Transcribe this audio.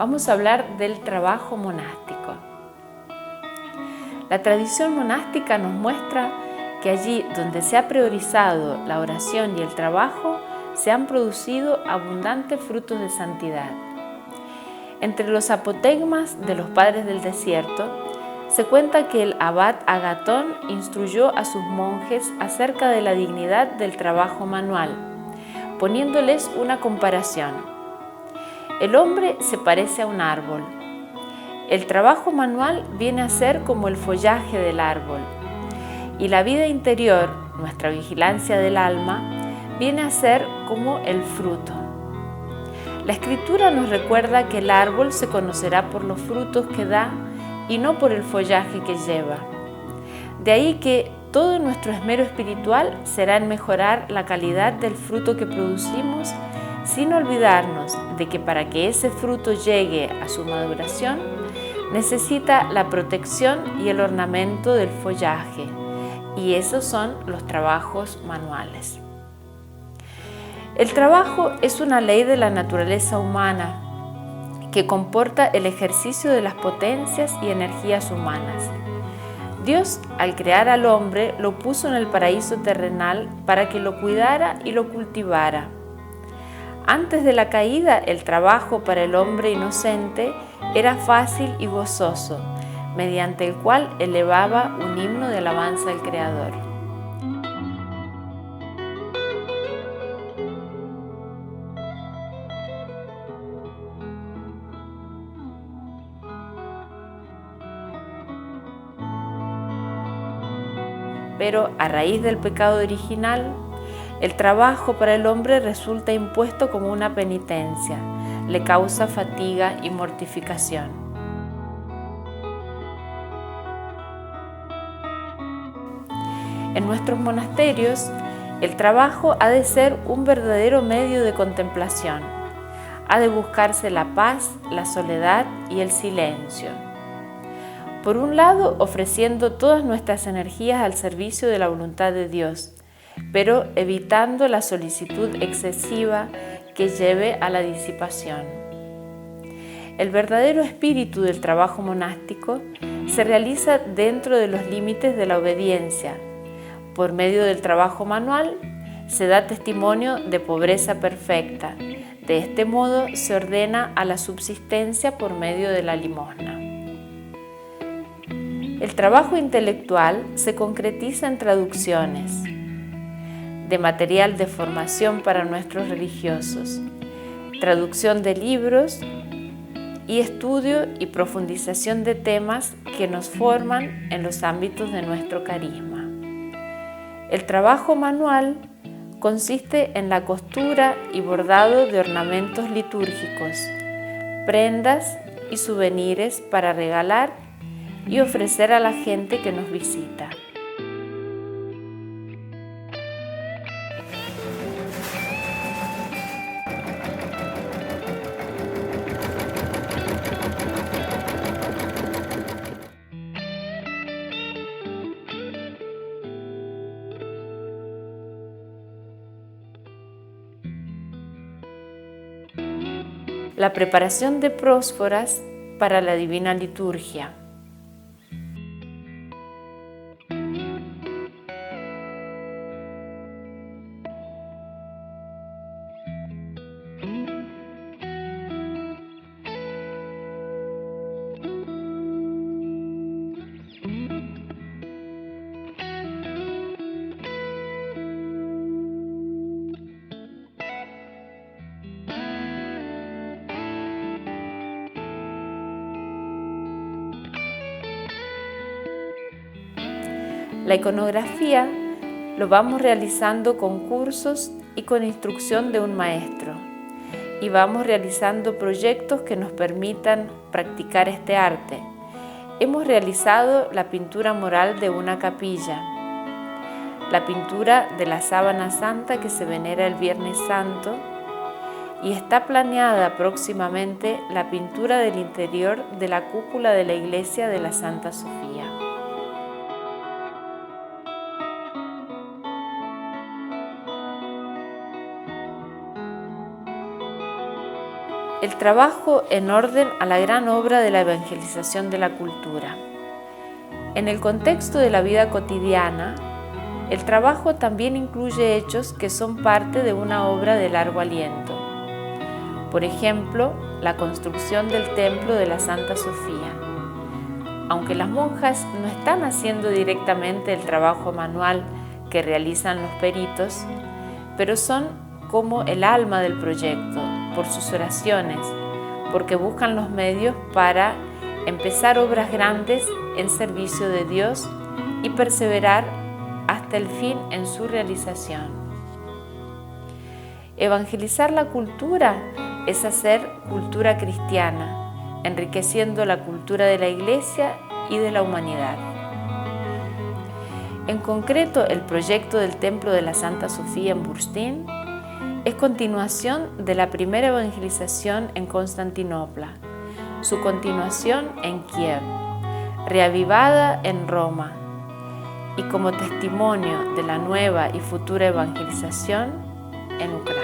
vamos a hablar del trabajo monástico. La tradición monástica nos muestra que allí donde se ha priorizado la oración y el trabajo, se han producido abundantes frutos de santidad. Entre los apotegmas de los padres del desierto, se cuenta que el abad Agatón instruyó a sus monjes acerca de la dignidad del trabajo manual, poniéndoles una comparación. El hombre se parece a un árbol. El trabajo manual viene a ser como el follaje del árbol, y la vida interior, nuestra vigilancia del alma, viene a ser como el fruto. La Escritura nos recuerda que el árbol se conocerá por los frutos que da y no por el follaje que lleva. De ahí que todo nuestro esmero espiritual será en mejorar la calidad del fruto que producimos, sin olvidarnos de que para que ese fruto llegue a su maduración, necesita la protección y el ornamento del follaje, y esos son los trabajos manuales. El trabajo es una ley de la naturaleza humana que comporta el ejercicio de las potencias y energías humanas. Dios, al crear al hombre, lo puso en el paraíso terrenal para que lo cuidara y lo cultivara. Antes de la caída, el trabajo para el hombre inocente era fácil y gozoso, mediante el cual elevaba un himno de alabanza al Creador. Pero a raíz del pecado original, el trabajo para el hombre resulta impuesto como una penitencia, le causa fatiga y mortificación. En nuestros monasterios, el trabajo ha de ser un verdadero medio de contemplación. Ha de buscarse la paz, la soledad y el silencio. Por un lado, ofreciendo todas nuestras energías al servicio de la voluntad de Dios, pero evitando la solicitud excesiva que lleve a la disipación. El verdadero espíritu del trabajo monástico se realiza dentro de los límites de la obediencia. Por medio del trabajo manual se da testimonio de pobreza perfecta. De este modo se ordena a la subsistencia por medio de la limosna. El trabajo intelectual se concretiza en traducciones de material de formación para nuestros religiosos, traducción de libros y estudio y profundización de temas que nos forman en los ámbitos de nuestro carisma. El trabajo manual consiste en la costura y bordado de ornamentos litúrgicos, prendas y souvenirs para regalar y ofrecer a la gente que nos visita. La preparación de prósforas para la Divina Liturgia. La iconografía lo vamos realizando con cursos y con instrucción de un maestro, y vamos realizando proyectos que nos permitan practicar este arte. Hemos realizado la pintura mural de una capilla, la pintura de la sábana santa que se venera el Viernes Santo, y está planeada próximamente la pintura del interior de la cúpula de la iglesia de la Santa Sofía. El trabajo en orden a la gran obra de la evangelización de la cultura. En el contexto de la vida cotidiana, el trabajo también incluye hechos que son parte de una obra de largo aliento. Por ejemplo, la construcción del templo de la Santa Sofía. Aunque las monjas no están haciendo directamente el trabajo manual que realizan los peritos, pero son como el alma del proyecto, por sus oraciones, porque buscan los medios para empezar obras grandes en servicio de Dios y perseverar hasta el fin en su realización. Evangelizar la cultura es hacer cultura cristiana, enriqueciendo la cultura de la Iglesia y de la humanidad. En concreto, el proyecto del Templo de la Santa Sofía en Burstín es continuación de la primera evangelización en Constantinopla, su continuación en Kiev, reavivada en Roma y como testimonio de la nueva y futura evangelización en Ucrania.